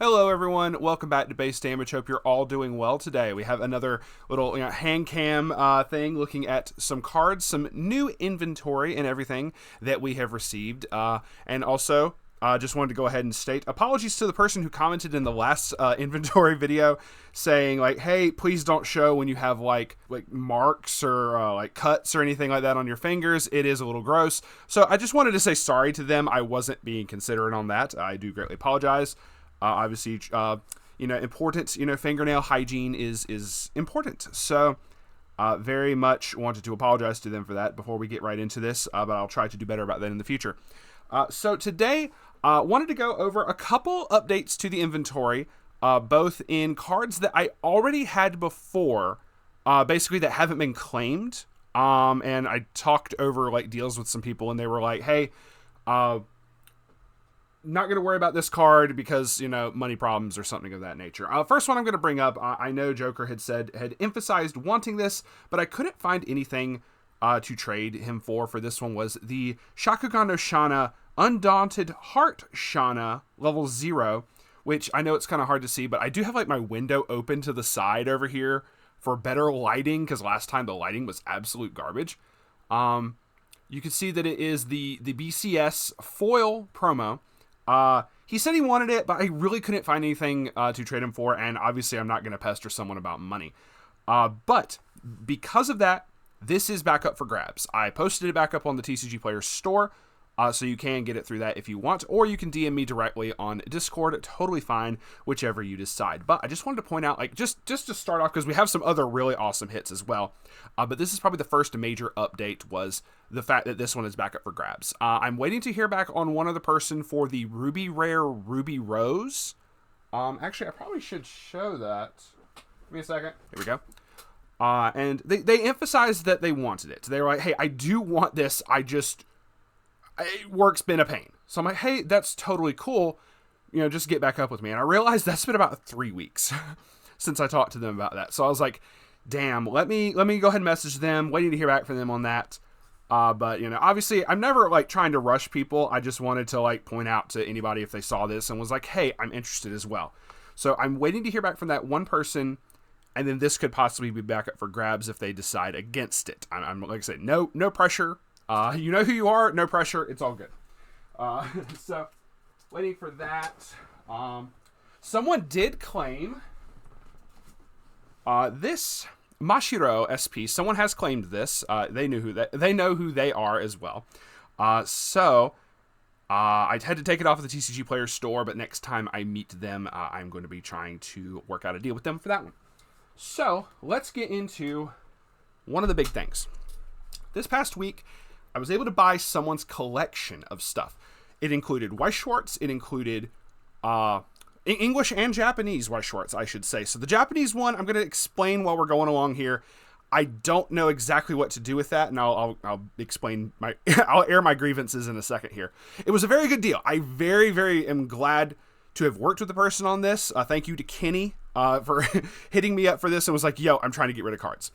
Hello everyone, welcome back to Base Damage. Hope you're all doing well today. We have another little hand cam thing looking at some cards, some new inventory and everything that we have received. And also, just wanted to go ahead and state apologies to the person who commented in the last inventory video saying like, hey, please don't show when you have like marks or like cuts or anything like that on your fingers. It is a little gross. So I just wanted to say sorry to them. I wasn't being considerate on that. I do greatly apologize. Obviously, important, fingernail hygiene is important. So, very much wanted to apologize to them for that before we get right into this, but I'll try to do better about that in the future. So today, wanted to go over a couple updates to the inventory, both in cards that I already had before, basically that haven't been claimed. And I talked over like deals with some people and they were like, hey, not going to worry about this card because, money problems or something of that nature. First one I'm going to bring up, I know Joker had emphasized wanting this, but I couldn't find anything to trade him for this one was the Shakugan no Shana Undaunted Heart Shana level 0, which I know it's kind of hard to see, but I do have like my window open to the side over here for better lighting because last time the lighting was absolute garbage. You can see that it is the BCS foil promo. He said he wanted it, but I really couldn't find anything to trade him for, and obviously I'm not going to pester someone about money. But because of that, this is back up for grabs. I posted it back up on the TCG Players store, so you can get it through that if you want, or you can DM me directly on Discord. Totally fine, whichever you decide. But I just wanted to point out, just to start off, because we have some other really awesome hits as well. But this is probably the first major update was the fact that this one is back up for grabs. I'm waiting to hear back on one other person for the Ruby Rare Ruby Rose. Actually, I probably should show that. Give me a second. Here we go. And they emphasized that they wanted it. They were like, hey, I do want this. Work's been a pain. So I'm like, hey, that's totally cool. Just get back up with me. And I realized that's been about 3 weeks since I talked to them about that. So I was like, damn, let me go ahead and message them. Waiting to hear back from them on that. But obviously I'm never like trying to rush people. I just wanted to like point out to anybody if they saw this and was like, hey, I'm interested as well. So I'm waiting to hear back from that one person. And then this could possibly be back up for grabs if they decide against it. I'm like I said, no pressure. You know who you are. No pressure. It's all good. So, waiting for that. Someone did claim this Mashiro SP. Someone has claimed this. They know who they are as well. So I had to take it off of the TCG Players store, but next time I meet them, I'm going to be trying to work out a deal with them for that one. So, let's get into one of the big things. This past week, I was able to buy someone's collection of stuff. It included Weiss Schwarz. It included English and Japanese Weiss Schwarz, I should say. So the Japanese one, I'm going to explain while we're going along here. I don't know exactly what to do with that, and I'll explain I'll air my grievances in a second here. It was a very good deal. I very, very am glad to have worked with the person on this. Thank you to Kenny for hitting me up for this and was like, yo, I'm trying to get rid of cards.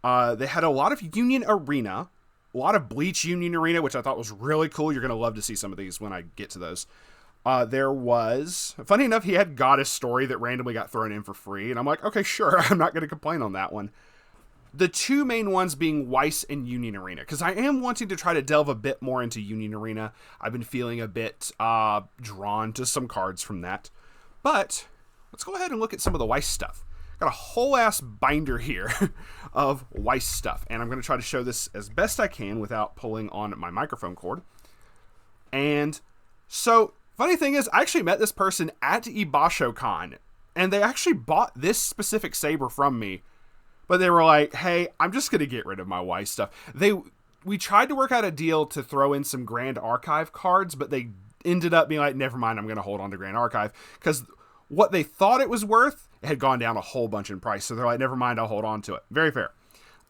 They had a lot of Union Arena, a lot of Bleach Union Arena, which I thought was really cool. You're going to love to see some of these when I get to those. There was, funny enough, he had Goddess Story that randomly got thrown in for free. And I'm like, okay, sure. I'm not going to complain on that one. The two main ones being Weiss and Union Arena, because I am wanting to try to delve a bit more into Union Arena. I've been feeling a bit drawn to some cards from that. But let's go ahead and look at some of the Weiss stuff. Got a whole ass binder here of Weiss stuff, and I'm going to try to show this as best I can without pulling on my microphone cord. And so, funny thing is, I actually met this person at Ibashocon, and they actually bought this specific saber from me, but they were like, hey, I'm just going to get rid of my Weiss stuff. We tried to work out a deal to throw in some Grand Archive cards, but they ended up being like, never mind, I'm going to hold on to Grand Archive, because what they thought it was worth, it had gone down a whole bunch in price. So they're like, never mind, I'll hold on to it. Very fair.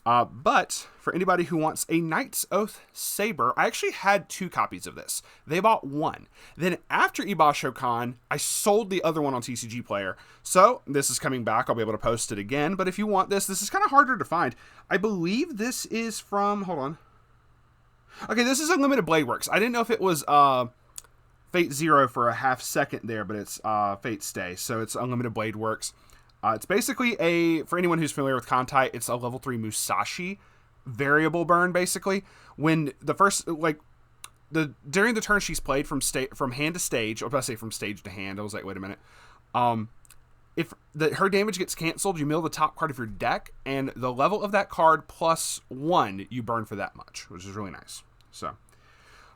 But for anybody who wants a Knight's Oath Saber, I actually had 2 copies of this. They bought 1. Then after Ibashocon, I sold the other one on TCG Player. So this is coming back. I'll be able to post it again. But if you want this is kind of harder to find. I believe this is from, hold on. Okay, this is Unlimited Blade Works. I didn't know if it was Fate Zero for a half second there, but it's Fate Stay, so it's Unlimited Blade Works. It's basically for anyone who's familiar with Kantai, it's a level 3 Musashi variable burn, basically. When the first, during the turn she's played from hand to stage, or if I say from stage to hand, I was like, wait a minute. If her damage gets canceled, you mill the top card of your deck, and the level of that card plus 1 you burn for that much, which is really nice. So,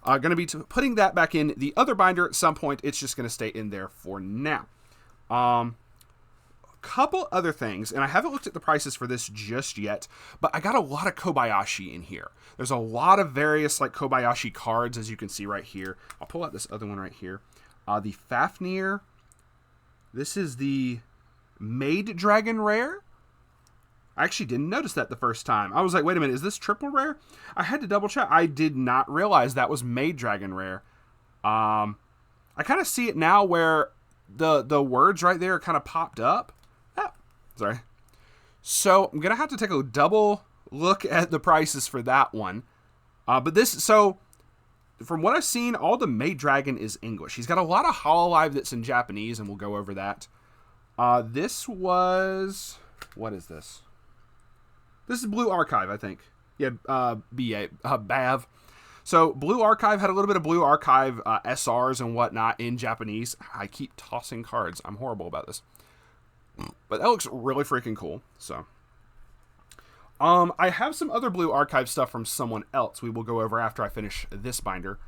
going to be putting that back in the other binder at some point. It's just going to stay in there for now. Couple other things, and I haven't looked at the prices for this just yet, but I got a lot of Kobayashi in here. There's a lot of various Kobayashi cards, as you can see right here. I'll pull out this other one right here. The Fafnir. This is the Maid Dragon Rare. I actually didn't notice that the first time. I was like, wait a minute, is this triple rare? I had to double check. I did not realize that was Maid Dragon Rare. I kind of see it now where the words right there kind of popped up. Sorry. So I'm going to have to take a double look at the prices for that one. So from what I've seen, all the Maid Dragon is English. He's got a lot of Hololive that's in Japanese, and we'll go over that. This was, what is this? This is Blue Archive, I think. Yeah, BAV. So Blue Archive had a little bit of Blue Archive SRs and whatnot in Japanese. I keep tossing cards. I'm horrible about this. But that looks really freaking cool. So, I have some other Blue Archive stuff from someone else we will go over after I finish this binder.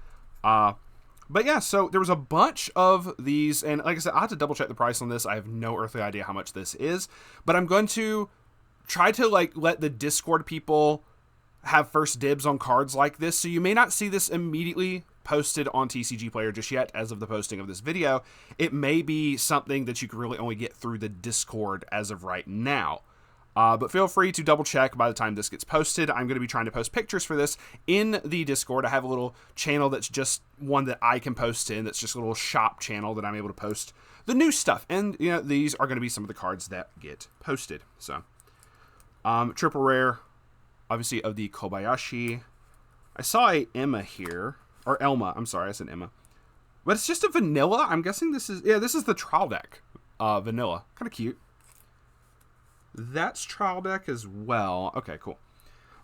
But yeah, so there was a bunch of these, and like I said, I have to double check the price on this. I have no earthly idea how much this is, but I'm going to try to let the Discord people have first dibs on cards like this. So you may not see this immediately posted on TCG Player just yet as of the posting of this video. It may be something that you can really only get through the Discord as of right now. But feel free to double check by the time this gets posted. I'm going to be trying to post pictures for this in the Discord. I have a little channel that's just one that I can post in. That's just a little shop channel that I'm able to post the new stuff. And, these are going to be some of the cards that get posted. So, triple rare, obviously, of the Kobayashi. I saw a Emma here. Or Elma, I'm sorry, I said Emma. But it's just a vanilla. I'm guessing this is the trial deck. Vanilla. Kind of cute. That's trial deck as well. Okay, cool.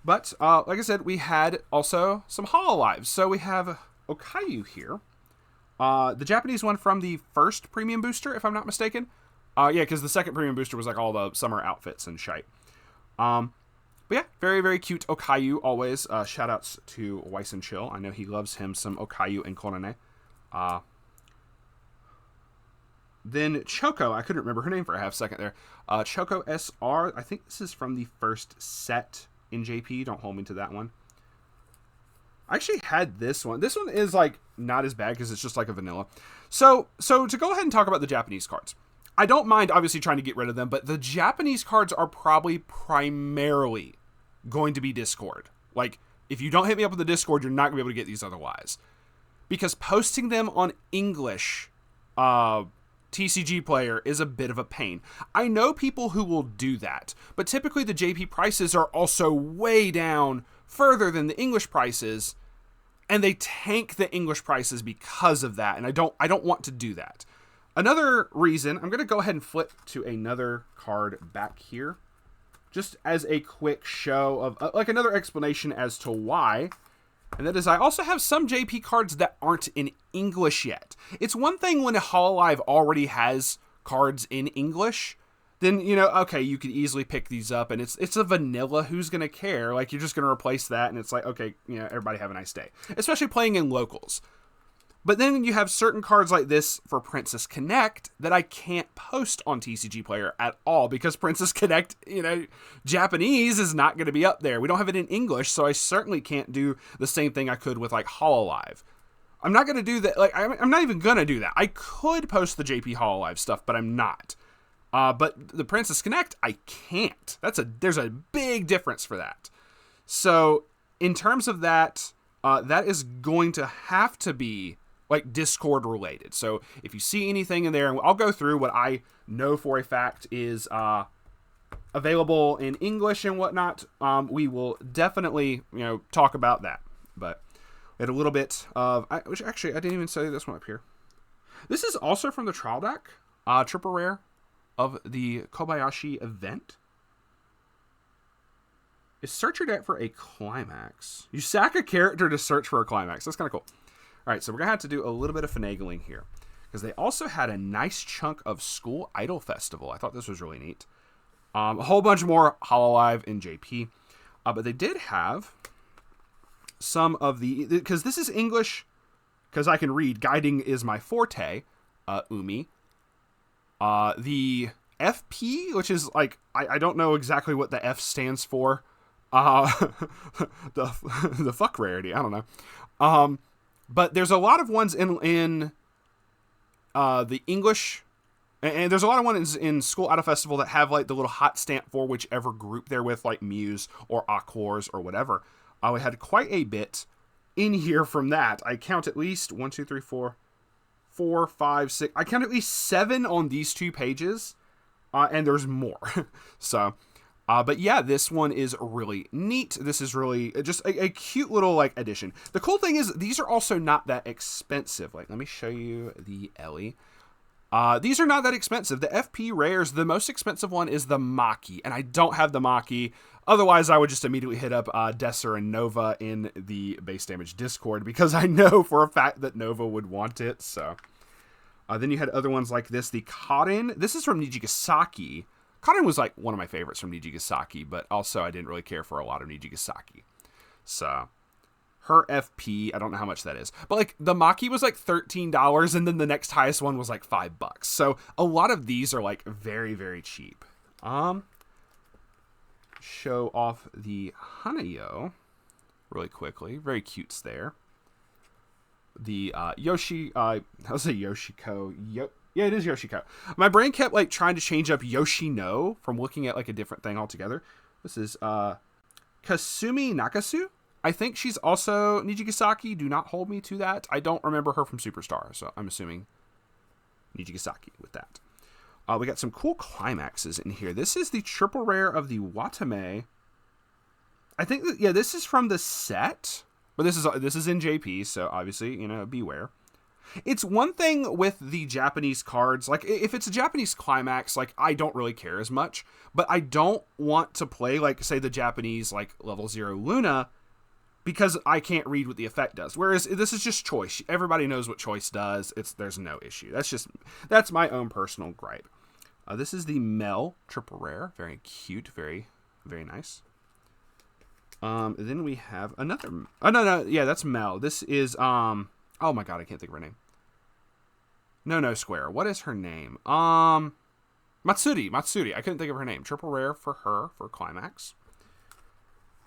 But, like I said, we had also some Hololives. So we have Okayu here. The Japanese one from the first premium booster, if I'm not mistaken. Yeah, because the second premium booster was all the summer outfits and shite. But yeah, very, very cute Okayu always. Shoutouts to Weiss and Chill. I know he loves him some Okayu and Korone. Then Choco, I couldn't remember her name for a half second there. Choco SR, I think this is from the first set in JP. Don't hold me to that one. I actually had this one. This one is not as bad because it's just like a vanilla. So to go ahead and talk about the Japanese cards. I don't mind obviously trying to get rid of them, but the Japanese cards are probably primarily going to be Discord. If you don't hit me up with the Discord, you're not going to be able to get these otherwise. Because posting them on English TCG Player is a bit of a pain. I know people who will do that, but typically the JP prices are also way down further than the English prices, and they tank the English prices because of that, and I don't want to do that. Another reason, I'm going to go ahead and flip to another card back here, just as a quick show of, another explanation as to why, and that is I also have some JP cards that aren't in English yet. It's one thing when a Hololive already has cards in English, then, okay, you could easily pick these up, and it's a vanilla, who's going to care? You're just going to replace that, and it's okay, everybody have a nice day. Especially playing in locals. But then you have certain cards like this for Princess Connect that I can't post on TCG Player at all because Princess Connect, Japanese is not going to be up there. We don't have it in English, so I certainly can't do the same thing I could with Hololive. I'm not going to do that. I'm not even going to do that. I could post the JP Hololive stuff, but I'm not. But the Princess Connect, I can't. There's a big difference for that. So in terms of that, that is going to have to be Discord related. So if you see anything in there, and I'll go through what I know for a fact is available in English and whatnot, we will definitely talk about that. But we had a little bit of, which actually I didn't even say this one up here. This is also from the trial deck. Triple rare of the Kobayashi event. Is search your deck for a climax. You sack a character to search for a climax. That's kind of cool. All right, so we're going to have to do a little bit of finagling here. Because they also had a nice chunk of School Idol Festival. I thought this was really neat. A whole bunch more Hololive in JP. But they did have some of the... Because this is English, because I can read. Guiding is my forte. Umi. The FP, which is like... I don't know exactly what the F stands for. The fuck rarity. I don't know. But there's a lot of ones in the English, and there's a lot of ones in School Idol Festival that have like the little hot stamp for whichever group they're with, like Muse or Aquars or whatever. We had quite a bit in here from that. I count at least 1, 2, 3, 4, 5, 6. I count at least 7 on these 2 pages, and there's more. So, but yeah, this one is really neat. This is really just a cute little like addition. The cool thing is these are also not that expensive. Like, let me show you the Ellie. These are not that expensive. The FP rares, the most expensive one is the Maki, and I don't have the Maki. Otherwise, I would just immediately hit up Desser and Nova in the base damage Discord, because I know for a fact that Nova would want it. So, then you had other ones like this. The Cotton. This is from Nijigasaki. Cotton was like one of my favorites from Nijigasaki, but also I didn't really care for a lot of Nijigasaki. So, her FP, I don't know how much that is. But like the Maki was like $13, and then the next highest one was like $5. So a lot of these are like very, very cheap. Show off the Hanayo really quickly. Very cutes there. The Yoshi, I'll say Yoshiko. Yeah, it is Yoshiko. My brain kept like trying to change up Yoshino from looking at like a different thing altogether. This is Kasumi Nakasu. I think she's also Nijigasaki. Do not hold me to that. I don't remember her from Superstar, so I'm assuming Nijigasaki with that. We got some cool climaxes in here. This is the triple rare of the Watame. I think that, yeah, this is from the set, but this is in JP, so obviously, you know, beware. It's one thing with the Japanese cards, like if it's a Japanese climax, like I don't really care as much, but I don't want to play like say the Japanese like level 0 Luna because I can't read what the effect does. Whereas this is just choice. Everybody knows what choice does. There's no issue. That's my own personal gripe. This is the Mel triple rare, very cute, very very nice. Then we have another. Oh no, yeah, that's Mel. This is oh my god, I can't think of her name. No, Square. What is her name? Matsuri. I couldn't think of her name. Triple rare for her for Climax.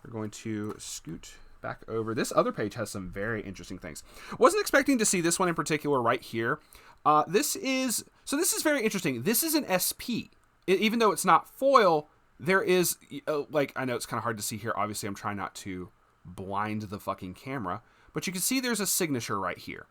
We're going to scoot back over. This other page has some very interesting things. Wasn't expecting to see this one in particular right here. This is very interesting. This is an SP. Even though it's not foil, there is like, I know it's kind of hard to see here. Obviously, I'm trying not to blind the fucking camera. But you can see there's a signature right here.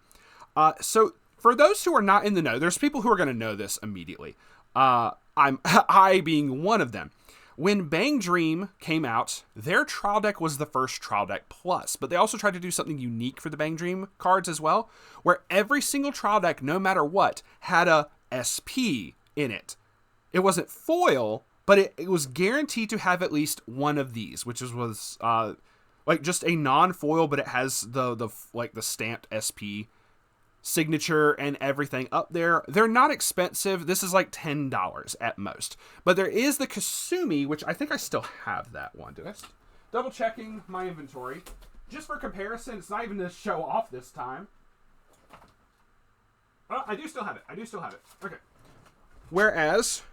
So for those who are not in the know, there's people who are going to know this immediately. I being one of them. When Bang Dream came out, their trial deck was the first trial deck plus, but they also tried to do something unique for the Bang Dream cards as well, where every single trial deck, no matter what, had a SP in it. It wasn't foil, but it was guaranteed to have at least one of these, which was like just a non-foil, but it has the stamped SP signature and everything up there. They're not expensive. This is like $10 at most. But there is the Kasumi, which I think I still have that one. Double checking my inventory. Just for comparison, it's not even to show off this time. Oh, I do still have it. Okay. Whereas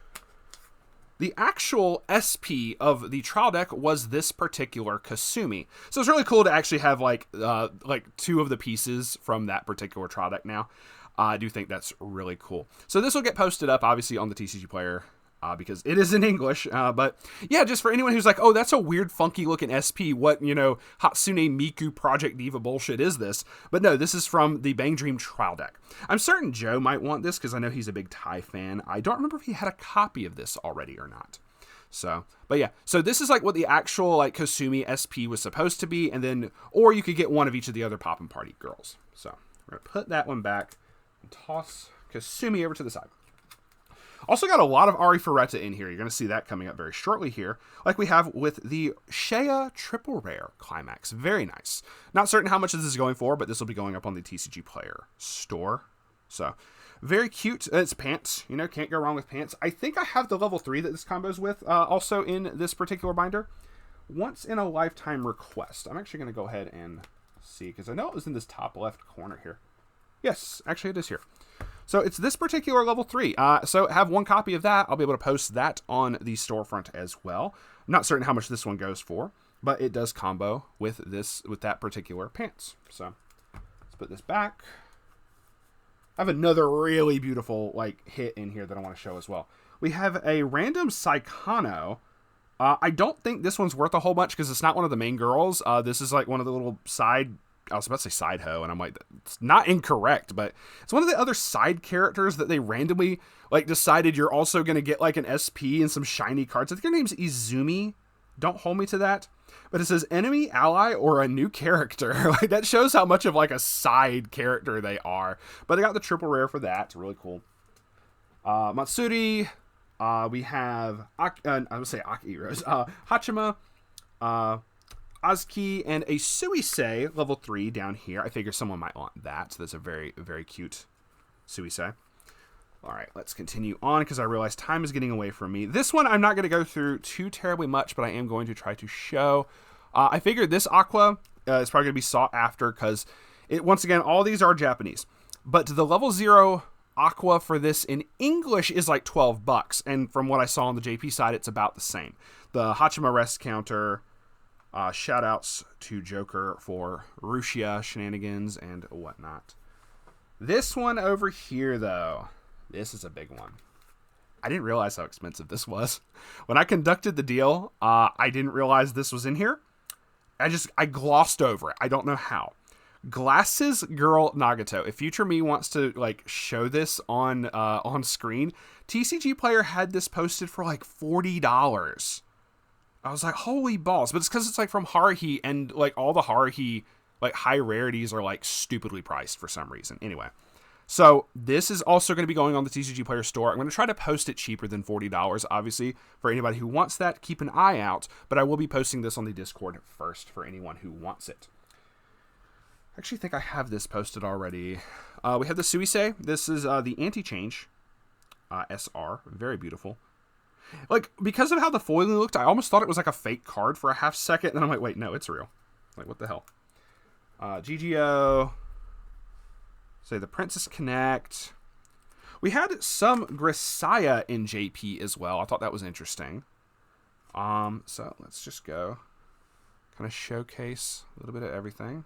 the actual SP of the trial deck was this particular Kasumi. So it's really cool to actually have like two of the pieces from that particular trial deck now. I do think that's really cool. So this will get posted up obviously on the TCG Player because it is in English. But yeah, just for anyone who's like, oh, that's a weird funky looking SP. What, Hatsune Miku Project Diva bullshit is this? But no, this is from the Bang Dream trial deck. I'm certain Joe might want this because I know he's a big Tai fan. I don't remember if he had a copy of this already or not. So, but yeah, so this is like what the actual like Kasumi SP was supposed to be, and then, or you could get one of each of the other Poppin' Party girls. So we're gonna put that one back and toss Kasumi over to the side. Also got a lot of Ari Ferretta in here. You're going to see that coming up very shortly here, like we have with the Shea Triple Rare Climax. Very nice. Not certain how much this is going for, but this will be going up on the TCG Player store. So, very cute. It's pants. You know, can't go wrong with pants. I think I have the level 3 that this combo's with also in this particular binder. Once in a lifetime request. I'm actually going to go ahead and see, because I know it was in this top left corner here. Yes, actually it is here. So it's this particular level 3. So have one copy of that. I'll be able to post that on the storefront as well. I'm not certain how much this one goes for, but it does combo with that particular pants. So let's put this back. I have another really beautiful hit in here that I want to show as well. We have a random Saikano. I don't think this one's worth a whole bunch because it's not one of the main girls. This is like one of the little side. I was about to say side hoe, and I'm like, it's not incorrect, but it's one of the other side characters that they randomly decided you're also going to get an SP and some shiny cards. I think her name's Izumi. Don't hold me to that. But it says enemy, ally, or a new character. That shows how much of a side character they are. But I got the triple rare for that. It's really cool. Matsuri. We have, I would say Aki Rose. Hachima. Azuki, and a Suisei level 3 down here. I figure someone might want that, so that's a very, very cute Suisei. All right, let's continue on because I realize time is getting away from me. This one I'm not going to go through too terribly much, but I am going to try to show. I figured this Aqua is probably going to be sought after because, once again, all these are Japanese. But the level 0 Aqua for this in English is like $12, and from what I saw on the JP side, it's about the same. The Hachima rest counter... shout outs to Joker for Rushia shenanigans and whatnot. This one over here, though, this is a big one. I didn't realize how expensive this was. When I conducted the deal, I didn't realize this was in here. I glossed over it. I don't know how. Glasses Girl Nagato. If future me wants to show this on screen, TCG Player had this posted for $40. I was like, holy balls. But it's because it's from Haruhi, and all the Haruhi high rarities are stupidly priced for some reason. Anyway, so this is also going to be going on the TCG Player store. I'm going to try to post it cheaper than $40, obviously, for anybody who wants that. Keep an eye out, but I will be posting this on the Discord first for anyone who wants it. I actually think I have this posted already. We have the Suisei. This is the Anti-Change SR. Very beautiful. Because of how the foiling looked, I almost thought it was a fake card for a half second. And I'm like, wait, no, it's real. What the hell? GGO. Say the Princess Connect. We had some Grisaya in JP as well. I thought that was interesting. So let's just go. Kind of showcase a little bit of everything.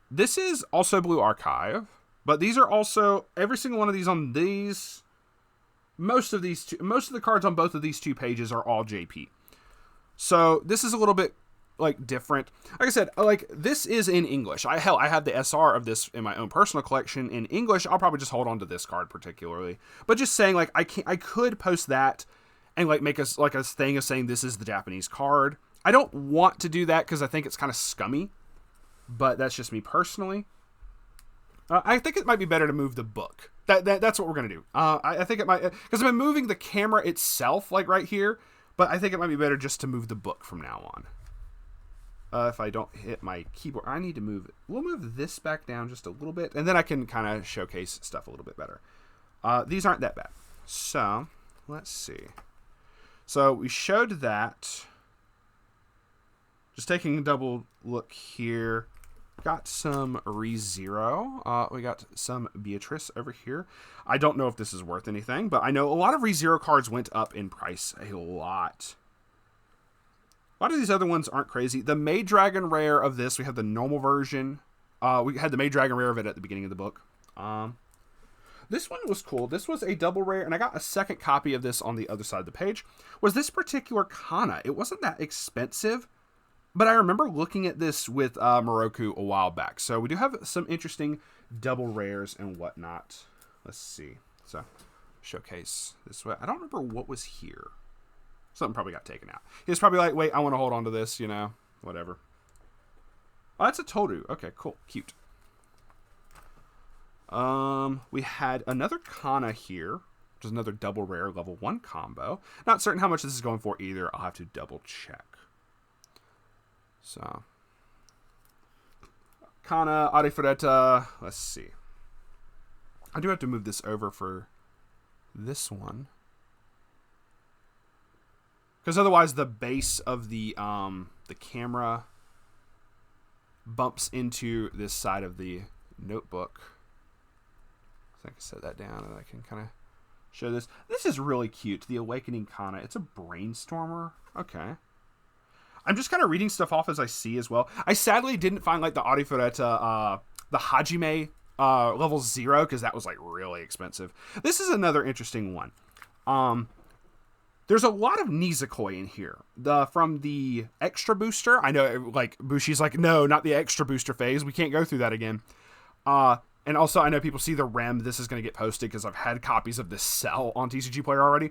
This is also Blue Archive. But these are also, every single one of these on these... Most of the cards on both of these two pages are all JP. So this is a little bit different. Like I said, this is in English. I have the SR of this in my own personal collection in English. I'll probably just hold on to this card particularly. But just saying I could post that and make a thing of saying this is the Japanese card. I don't want to do that because I think it's kind of scummy. But that's just me personally. I think it might be better to move the book. That's what we're going to do. I think it might... Because I've been moving the camera itself, right here. But I think it might be better just to move the book from now on. If I don't hit my keyboard... I need to move it. We'll move this back down just a little bit. And then I can kind of showcase stuff a little bit better. These aren't that bad. So, let's see. So, we showed that. Just taking a double look here... Got some ReZero. We got some Beatrice over here. I don't know if this is worth anything, but I know a lot of ReZero cards went up in price a lot. A lot of these other ones aren't crazy. The Maid Dragon rare of this, we have the normal version. We had the Maid Dragon rare of it at the beginning of the book. This one was cool. This was a double rare, and I got a second copy of this on the other side of the page. Was this particular Kana? It wasn't that expensive. But I remember looking at this with Moroku a while back. So we do have some interesting double rares and whatnot. Let's see. So showcase this way. I don't remember what was here. Something probably got taken out. He was probably like, wait, I want to hold on to this, whatever. Oh, that's a Toru. Okay, cool. Cute. We had another Kana here, which is another double rare level 1 combo. Not certain how much this is going for either. I'll have to double check. So, Kana, Arifureta, let's see. I do have to move this over for this one. Because otherwise the base of the camera bumps into this side of the notebook. I think I set that down and I can kind of show this. This is really cute. The Awakening Kana. It's a brainstormer. Okay. I'm just kind of reading stuff off as I see as well. I sadly didn't find like the Arifureta, the Hajime level 0 because that was like really expensive. This is another interesting one. There's a lot of Nizakoi in here. From the extra booster, I know like Bushi's like, no, not the extra booster phase. We can't go through that again. And also I know people see the REM. This is going to get posted because I've had copies of this sell on TCG Player already.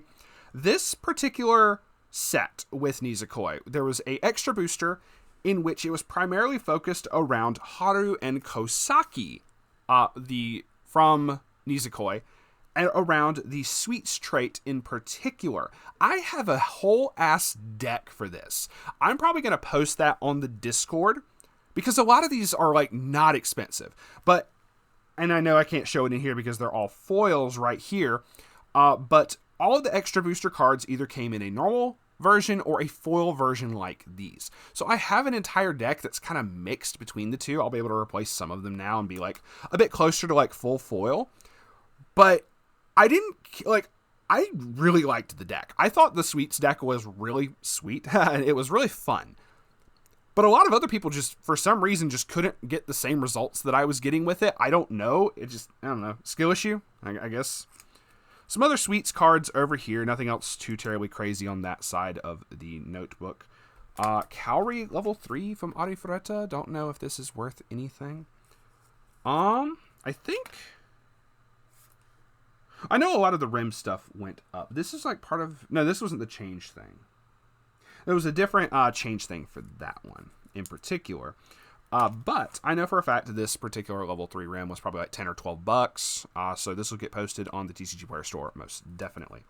This particular set with Nizakoi, there was a extra booster in which it was primarily focused around Haru and Kosaki, from Nizakoi, and around the Sweets trait in particular. I have a whole ass deck for this. I'm probably going to post that on the Discord because a lot of these are like not expensive. And I know I can't show it in here because they're all foils right here. But all of the extra booster cards either came in a normal version or a foil version like these. So I have an entire deck that's kind of mixed between the two. I'll be able to replace some of them now and be like a bit closer to like full foil. But I really liked the deck. I thought the Sweets deck was really sweet. It was really fun. But a lot of other people just, for some reason, just couldn't get the same results that I was getting with it. I don't know. I don't know. Skill issue, I guess. Some other Sweets cards over here. Nothing else too terribly crazy on that side of the notebook. Kaori level 3 from Arifureta. Don't know if this is worth anything. I think... I know a lot of the REM stuff went up. This is like part of... No, this wasn't the change thing. There was a different change thing for that one in particular. But I know for a fact that this particular level 3 REM was probably like 10 or 12 bucks. So this will get posted on the TCG Player store, most definitely.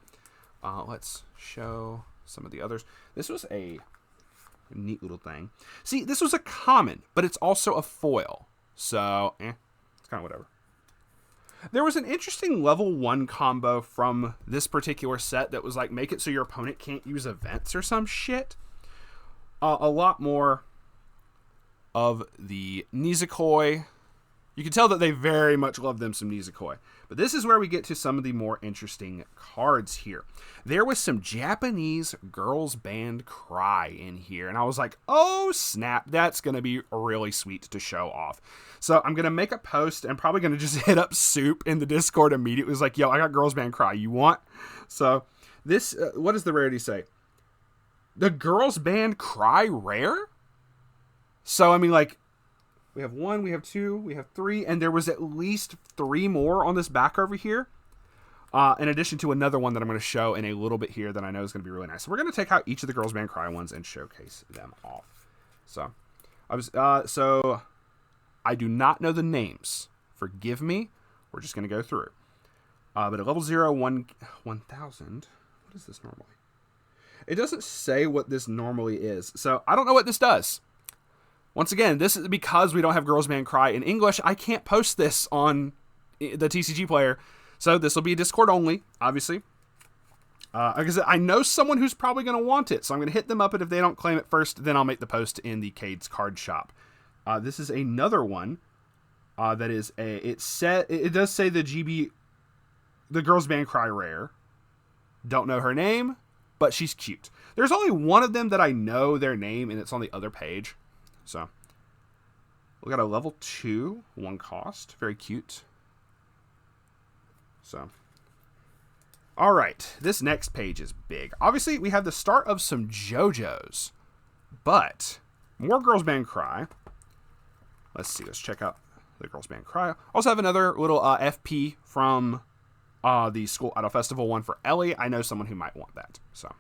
Let's show some of the others. This was a neat little thing. See, this was a common, but it's also a foil. So, it's kind of whatever. There was an interesting level 1 combo from this particular set that was like, make it so your opponent can't use events or some shit. A lot more of the Nizakoi. You can tell that they very much love them some Nizakoi. But this is where we get to some of the more interesting cards here. There was some Japanese girls band Cry in here. And I was like, oh snap, that's going to be really sweet to show off. So I'm going to make a post and probably going to just hit up Soup in the Discord immediately. It was like, yo, I got girls band Cry. You want? So this, what does the rarity say? The girls band Cry rare? So, I mean, like, we have 1, we have 2, we have 3, and there was at least 3 more on this back over here. In addition to another one that I'm going to show in a little bit here that I know is going to be really nice. So we're going to take out each of the Girls Band Cry ones and showcase them off. So, I do not know the names. Forgive me. We're just going to go through. But at level 0, 1000, what is this normally? It doesn't say what this normally is. So I don't know what this does. Once again, this is because we don't have Girls Band Cry in English. I can't post this on the TCG Player. So this will be Discord only, obviously. Like I said, I know someone who's probably going to want it. So I'm going to hit them up, and if they don't claim it first, then I'll make the post in the Cade's card shop. This is another one that is it does say the Girls Band Cry rare. Don't know her name, but she's cute. There's only one of them that I know their name, and it's on the other page. So, we got a level 2, 1 cost. Very cute. So, all right. This next page is big. Obviously, we have the start of some JoJo's, but more Girls Band Cry. Let's see. Let's check out the Girls Band Cry. Also have another little FP from the School Idol Festival one for Ellie. I know someone who might want that. So.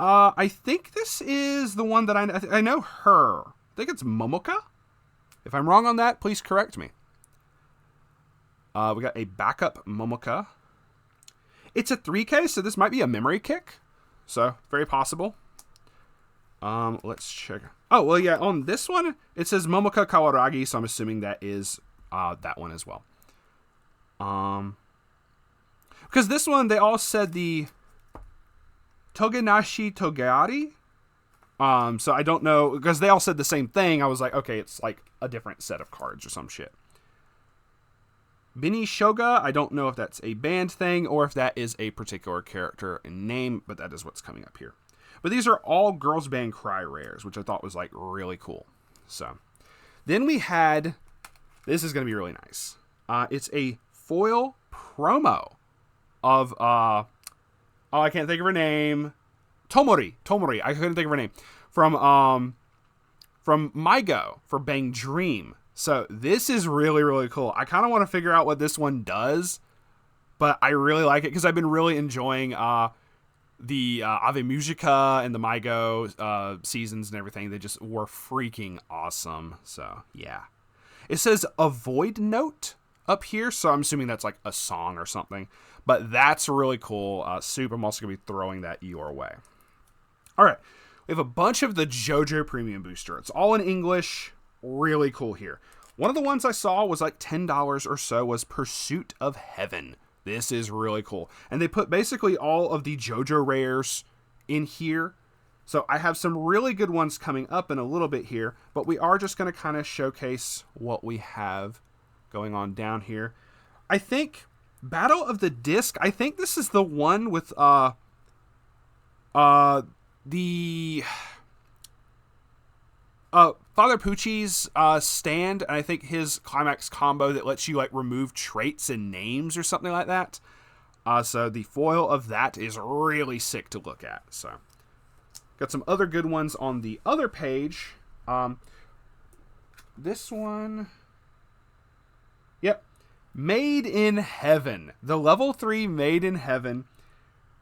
I think this is the one that I know her. I think it's Momoka. If I'm wrong on that, please correct me. We got a backup Momoka. It's a 3K, so this might be a memory kick. So, very possible. Let's check. Oh, well, yeah, on this one, it says Momoka Kawaragi, so I'm assuming that is that one as well. Because this one, they all said the Togenashi Togeari. So I don't know, because they all said the same thing. I was like, okay, it's like a different set of cards or some shit. Bini Shoga, I don't know if that's a band thing or if that is a particular character and name, but that is what's coming up here. But these are all Girls Band Cry rares, which I thought was like really cool. So then we had, this is going to be really nice. It's a foil promo of, oh, I can't think of her name. Tomori. I couldn't think of her name. From Mygo for Bang Dream. So this is really, really cool. I kind of want to figure out what this one does, but I really like it because I've been really enjoying the Ave Musica and the Mygo seasons and everything. They just were freaking awesome. So, yeah. It says a void note up here, so I'm assuming that's like a song or something. But that's really cool. Soup, I'm also going to be throwing that your way. All right. We have a bunch of the JoJo Premium Booster. It's all in English. Really cool here. One of the ones I saw was like $10 or so was Pursuit of Heaven. This is really cool. And they put basically all of the JoJo rares in here. So I have some really good ones coming up in a little bit here, but we are just going to kind of showcase what we have going on down here. I think Battle of the Disc, I think this is the one with the Father Pucci's stand, and I think his climax combo that lets you like remove traits and names or something like that. So the foil of that is really sick to look at. So got some other good ones on the other page. This one, yep, Made in Heaven, the level 3 Made in Heaven.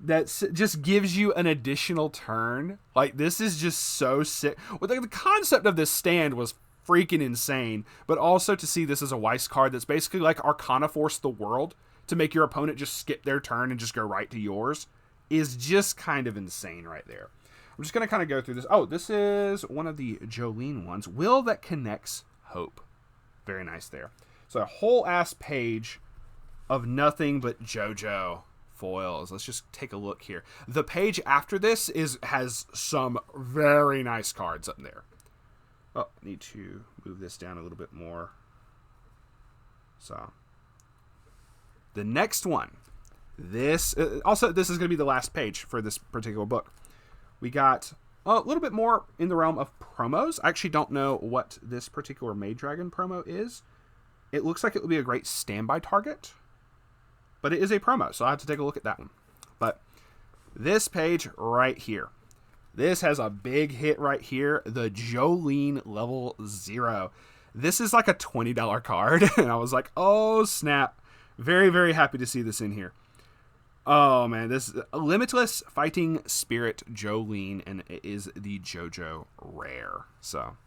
That just gives you an additional turn. Like, this is just so sick. Well, the concept of this stand was freaking insane, but also to see this as a Weiss card that's basically like Arcana Force the world to make your opponent just skip their turn and just go right to yours is just kind of insane right there. I'm just going to kind of go through this. Oh, this is one of the Jolene ones. Will that connects hope. Very nice there. So a whole ass page of nothing but JoJo foils. Let's just take a look here. The page after this has some very nice cards up there. Oh, need to move this down a little bit more. So the next one, this also, this is going to be the last page for this particular book. We got a little bit more in the realm of promos. I actually don't know what this particular Maid Dragon promo is. It looks like it would be a great standby target, but it is a promo, so I have to take a look at that one. But this page right here, this has a big hit right here, the Jolene level 0. This is like a $20 card, and I was like, oh snap. Very, very happy to see this in here. Oh man, this is a Limitless Fighting Spirit Jolene, and it is the JoJo rare. So,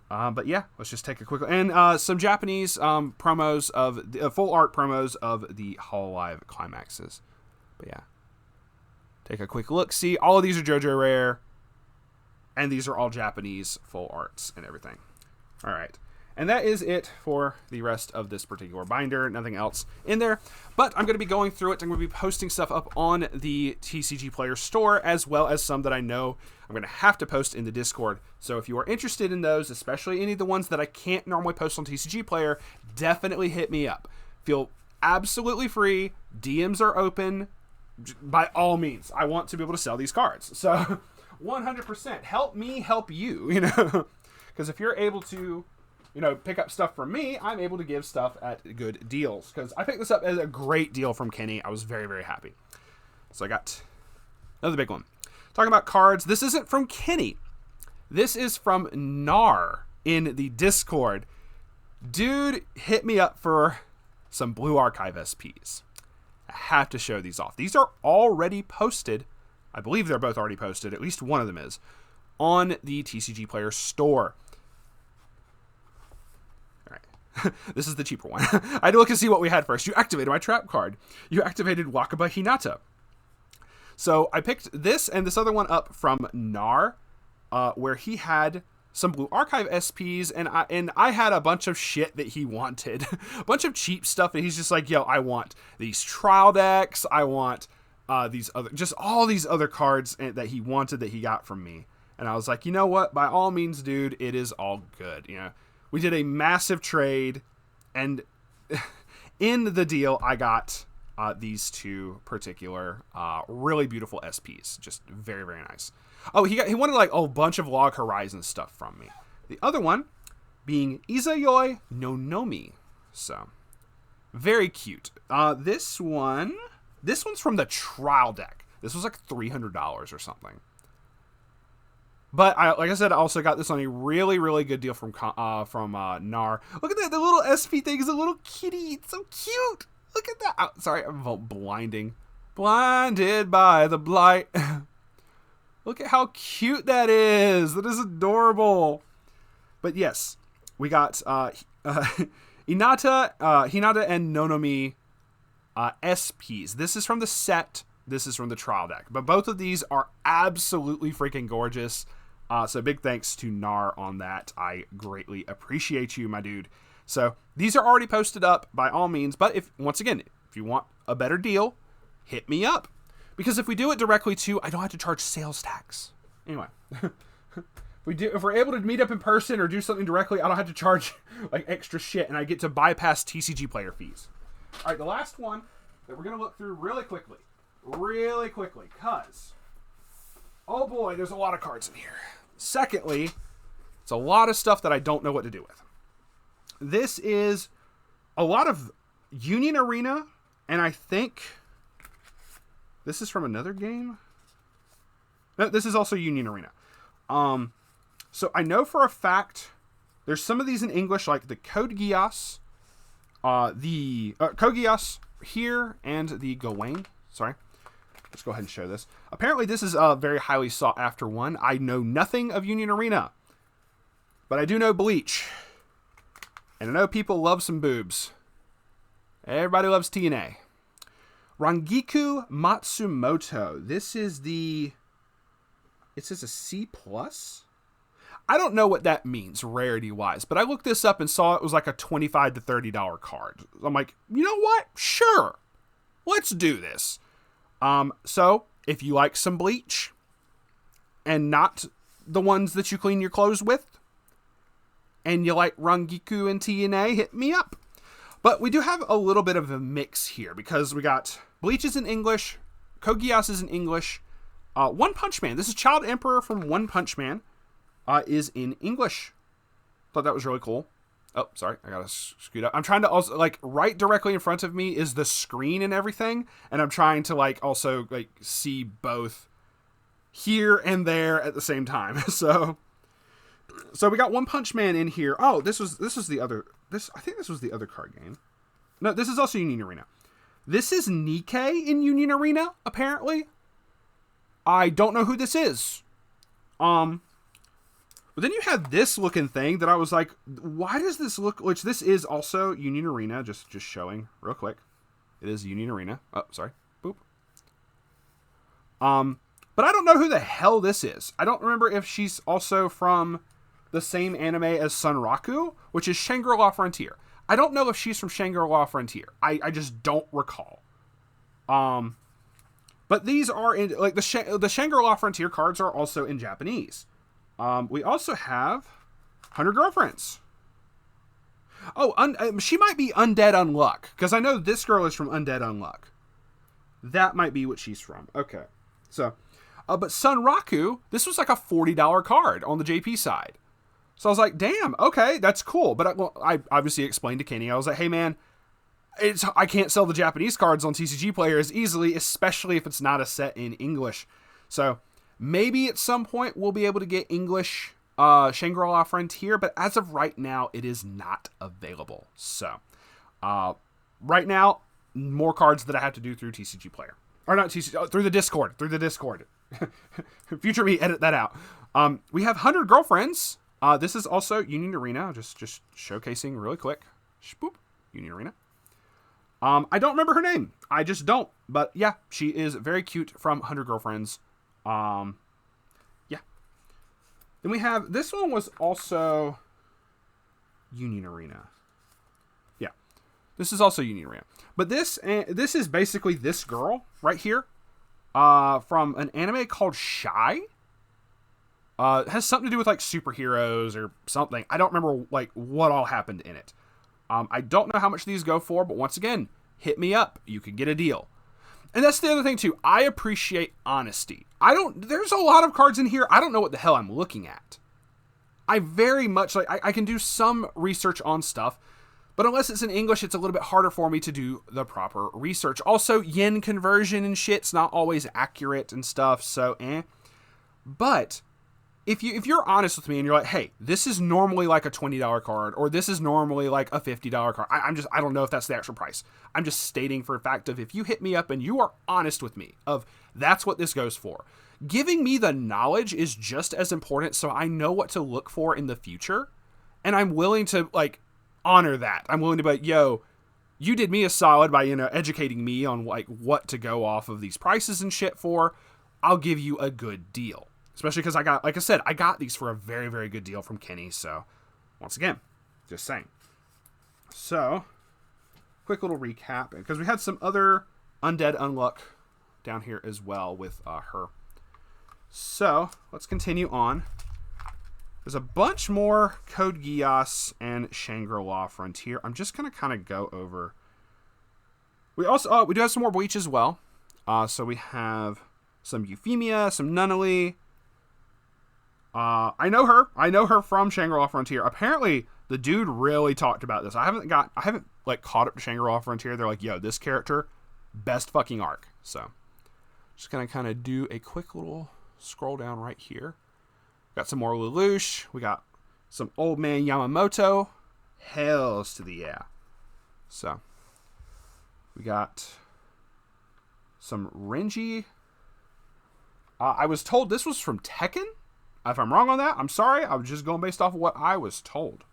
but yeah, let's just take a quick, and some Japanese promos of the full art promos of the Hololive climaxes. But yeah, take a quick look. See, all of these are JoJo rare, and these are all Japanese full arts and everything. All right. And that is it for the rest of this particular binder. Nothing else in there. But I'm going to be going through it. I'm going to be posting stuff up on the TCG Player store, as well as some that I know I'm going to have to post in the Discord. So if you are interested in those, especially any of the ones that I can't normally post on TCG Player, definitely hit me up. Feel absolutely free. DMs are open. By all means, I want to be able to sell these cards. So 100%. Help me help you, you know. Because if you're able to, you know, pick up stuff from me, I'm able to give stuff at good deals. Because I picked this up as a great deal from Kenny. I was very, very happy. So I got another big one. Talking about cards, this isn't from Kenny. This is from Nar in the Discord. Dude, hit me up for some Blue Archive SPs. I have to show these off. These are already posted. I believe they're both already posted. At least one of them is. On the TCG Player store. This is the cheaper one. I had to look and see what we had first. You activated my trap card. You activated Wakaba Hinata. So I picked this and this other one up from Nar, where he had some Blue Archive SPs, and I had a bunch of shit that he wanted. A bunch of cheap stuff, and he's just like, yo, I want these trial decks, I want all these other cards that he wanted that he got from me. And I was like, you know what? By all means, dude, it is all good. You know, we did a massive trade, and in the deal, I got these two particular really beautiful SPs. Just very, very nice. Oh, he wanted like a bunch of Log Horizon stuff from me. The other one being Izayoi no Nomi. So, very cute. This one's from the trial deck. This was like $300 or something. But like I said, I also got this on a really, really good deal from Nar. Look at that. The little SP thing is a little kitty. It's so cute. Look at that. Oh, sorry, I'm blinding. Blinded by the blight. Look at how cute that is. That is adorable. But yes, we got Hinata and Nonomi SPs. This is from the set. This is from the trial deck. But both of these are absolutely freaking gorgeous. So big thanks to Nar on that. I greatly appreciate you, my dude. So these are already posted up by all means. But if you want a better deal, hit me up. Because if we do it directly too, I don't have to charge sales tax. Anyway, if we're able to meet up in person or do something directly, I don't have to charge like extra shit, and I get to bypass TCG player fees. All right, the last one that we're gonna look through really quickly, cause oh boy, there's a lot of cards in here. Secondly, it's a lot of stuff that I don't know what to do with. This is a lot of Union Arena, and I think this is from another game. No, this is also Union Arena. So I know for a fact there's some of these in English, like the Code Geass, the Code Geass here, and the Gawain. Sorry. Let's go ahead and show this. Apparently this is a very highly sought after one. I know nothing of Union Arena, but I do know Bleach. And I know people love some boobs. Everybody loves TNA. Rangiku Matsumoto. This is it says a C+. I don't know what that means rarity-wise, but I looked this up and saw it was like a $25 to $30 card. I'm like, you know what? Sure. Let's do this. So, if you like some Bleach, and not the ones that you clean your clothes with, and you like Rangiku and TNA, hit me up. But we do have a little bit of a mix here, because we got Bleach is in English, Code Geass is in English, One Punch Man, this is Child Emperor from One Punch Man, is in English. Thought that was really cool. Oh, sorry, I gotta scoot up. I'm trying to also, like, right directly in front of me is the screen and everything, and I'm trying to, like, also, like, see both here and there at the same time. So we got One Punch Man in here. Oh, this was the other, I think this was the other card game. No, this is also Union Arena. This is Nikkei in Union Arena, apparently. I don't know who this is. But then you have this looking thing that I was like, why does this look, which this is also Union Arena, just showing real quick. It is Union Arena. Oh, sorry. Boop. But I don't know who the hell this is. I don't remember if she's also from the same anime as Sunraku, which is Shangri-La Frontier. I don't know if she's from Shangri-La Frontier. I just don't recall. But these are in, like, the Shangri-La Frontier cards are also in Japanese. We also have 100 Girlfriends. Oh, she might be Undead Unluck, because I know this girl is from Undead Unluck. That might be what she's from. Okay. So, but Sunraku, this was like a $40 card on the JP side. So I was like, damn, okay, that's cool. But I obviously explained to Kenny, I was like, hey man, I can't sell the Japanese cards on TCG Player as easily, especially if it's not a set in English. So maybe at some point we'll be able to get English Shangri-La Frontier, but as of right now, it is not available. So, right now, more cards that I have to do through TCG Player. Or not TCG, through the Discord. Future me, edit that out. We have 100 Girlfriends. This is also Union Arena, just showcasing really quick. Spoop. Union Arena. I don't remember her name. I just don't. But yeah, she is very cute from 100 Girlfriends. Yeah. Then we have, this one was also Union Arena. Yeah. This is also Union Arena. But this is basically this girl right here. From an anime called Shy. It has something to do with like superheroes or something. I don't remember like what all happened in it. I don't know how much these go for, but once again, hit me up. You can get a deal. And that's the other thing too. I appreciate honesty. There's a lot of cards in here. I don't know what the hell I'm looking at. I very much I can do some research on stuff, but unless it's in English, it's a little bit harder for me to do the proper research. Also, yen conversion and shit's not always accurate and stuff, so But if you're honest with me and you're like, hey, this is normally like a $20 card, or this is normally like a $50 card. I don't know if that's the actual price. I'm just stating for a fact of if you hit me up and you are honest with me of that's what this goes for. Giving me the knowledge is just as important, so I know what to look for in the future, and I'm willing to like honor that. I'm willing to be like, yo, you did me a solid by, educating me on like what to go off of these prices and shit for. I'll give you a good deal. Especially because I got these for a very, very good deal from Kenny. So, once again, just saying. So, quick little recap. Because we had some other Undead Unluck down here as well with her. So, let's continue on. There's a bunch more Code Geass and Shangri-La Frontier. I'm just going to kind of go over. We also, we do have some more Bleach as well. So, we have some Euphemia, some Nunnally. I know her from Shangri-La Frontier. Apparently, the dude really talked about this. I haven't like caught up to Shangri-La Frontier. They're like, yo, this character, best fucking arc. So, just gonna kind of do a quick little scroll down right here. Got some more Lelouch. We got some Old Man Yamamoto. Hells to the yeah. So, we got some Renji. I was told this was from Tekken. If I'm wrong on that, I'm sorry. I was just going based off of what I was told.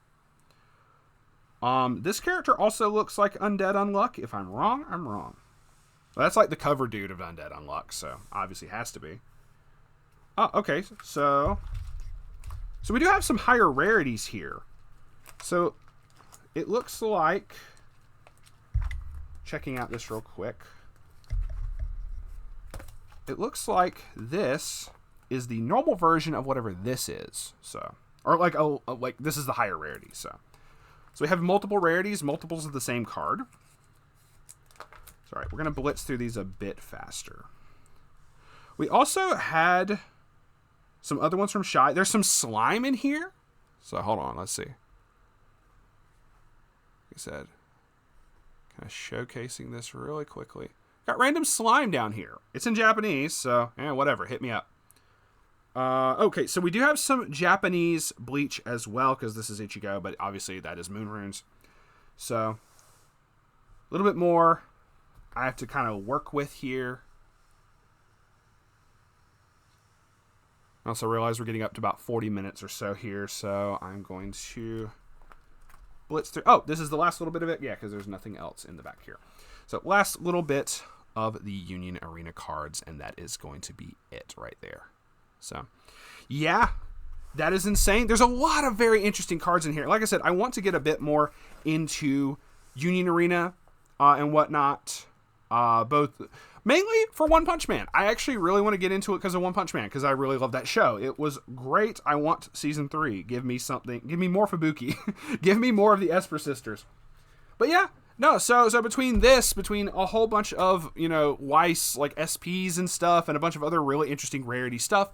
This character also looks like Undead Unluck. If I'm wrong, I'm wrong. Well, that's like the cover dude of Undead Unluck, so obviously has to be. Oh, okay. So we do have some higher rarities here. So it looks like, checking out this real quick, it looks like this is the normal version of whatever this is. So, or like, like this is the higher rarity. So we have multiple rarities, multiples of the same card. Sorry, we're going to blitz through these a bit faster. We also had some other ones from Shy. There's some slime in here. So hold on, let's see. Like I said, kind of showcasing this really quickly. Got random slime down here. It's in Japanese, so whatever. Hit me up. Okay, so we do have some Japanese Bleach as well, because this is Ichigo, but obviously that is Moon Runes. So, a little bit more I have to kind of work with here. I also realize we're getting up to about 40 minutes or so here, so I'm going to blitz through. Oh, this is the last little bit of it? Yeah, because there's nothing else in the back here. So, last little bit of the Union Arena cards, and that is going to be it right there. So, yeah, that is insane. There's a lot of very interesting cards in here. Like I said, I want to get a bit more into Union Arena and whatnot, both mainly for One Punch Man. I actually really want to get into it because of One Punch Man, because I really love that show. It was great. I want season 3. Give me something. Give me more Fubuki. Give me more of the Esper sisters. But yeah. No, so between a whole bunch of, Weiss, like, SPs and stuff, and a bunch of other really interesting rarity stuff,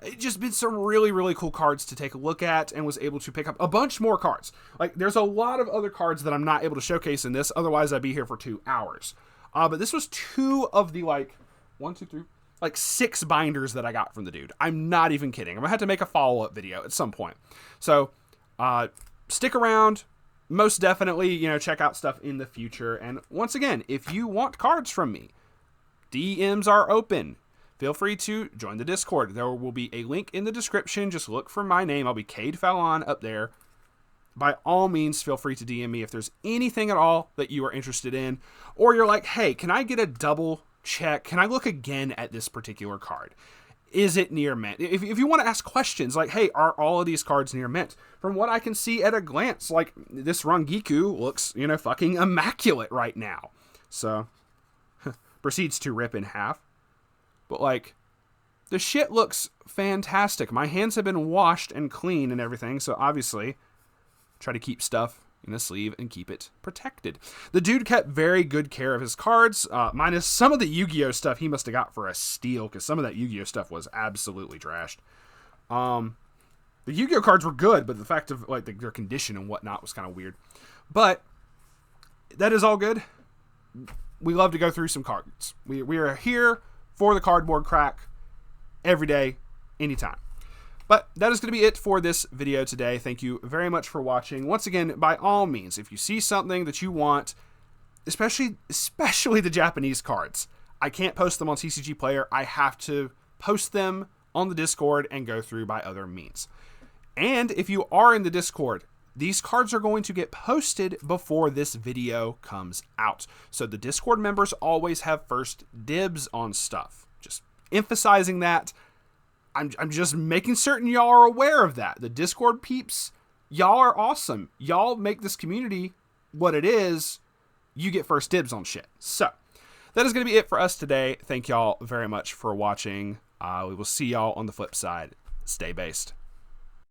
it just been some really, really cool cards to take a look at, and was able to pick up a bunch more cards. Like, there's a lot of other cards that I'm not able to showcase in this, otherwise I'd be here for 2 hours. But this was 2 of the, 6 binders that I got from the dude. I'm not even kidding. I'm going to have to make a follow-up video at some point. So, stick around. Most definitely, check out stuff in the future. And once again, if you want cards from me, DMs are open. Feel free to join the Discord. There will be a link in the description. Just look for my name. I'll be Cade Fallon up there. by all means, feel free to DM me if there's anything at all that you are interested in, or you're like, hey, can I get a double check? Can I look again at this particular card? Is it near mint? If you want to ask questions like, hey, are all of these cards near mint? From what I can see at a glance, like, this Rangiku looks, fucking immaculate right now. So, proceeds to rip in half. But, like, the shit looks fantastic. My hands have been washed and clean and everything, so obviously, try to keep stuff in a sleeve and keep it protected. The dude kept very good care of his cards, minus some of the Yu-Gi-Oh stuff he must have got for a steal, because some of that Yu-Gi-Oh stuff was absolutely trashed. The Yu-Gi-Oh cards were good, but the fact of like their condition and whatnot was kind of weird. But that is all good. We love to go through some cards. We are here for the cardboard crack every day, anytime. But that is going to be it for this video today. Thank you very much for watching. Once again, by all means, if you see something that you want, especially the Japanese cards, I can't post them on TCG Player. I have to post them on the Discord and go through by other means. And if you are in the Discord, these cards are going to get posted before this video comes out. So the Discord members always have first dibs on stuff. Just emphasizing that. I'm just making certain y'all are aware of that. The Discord peeps, y'all are awesome. Y'all make this community what it is. You get first dibs on shit. So, that is going to be it for us today. Thank y'all very much for watching. We will see y'all on the flip side. Stay based.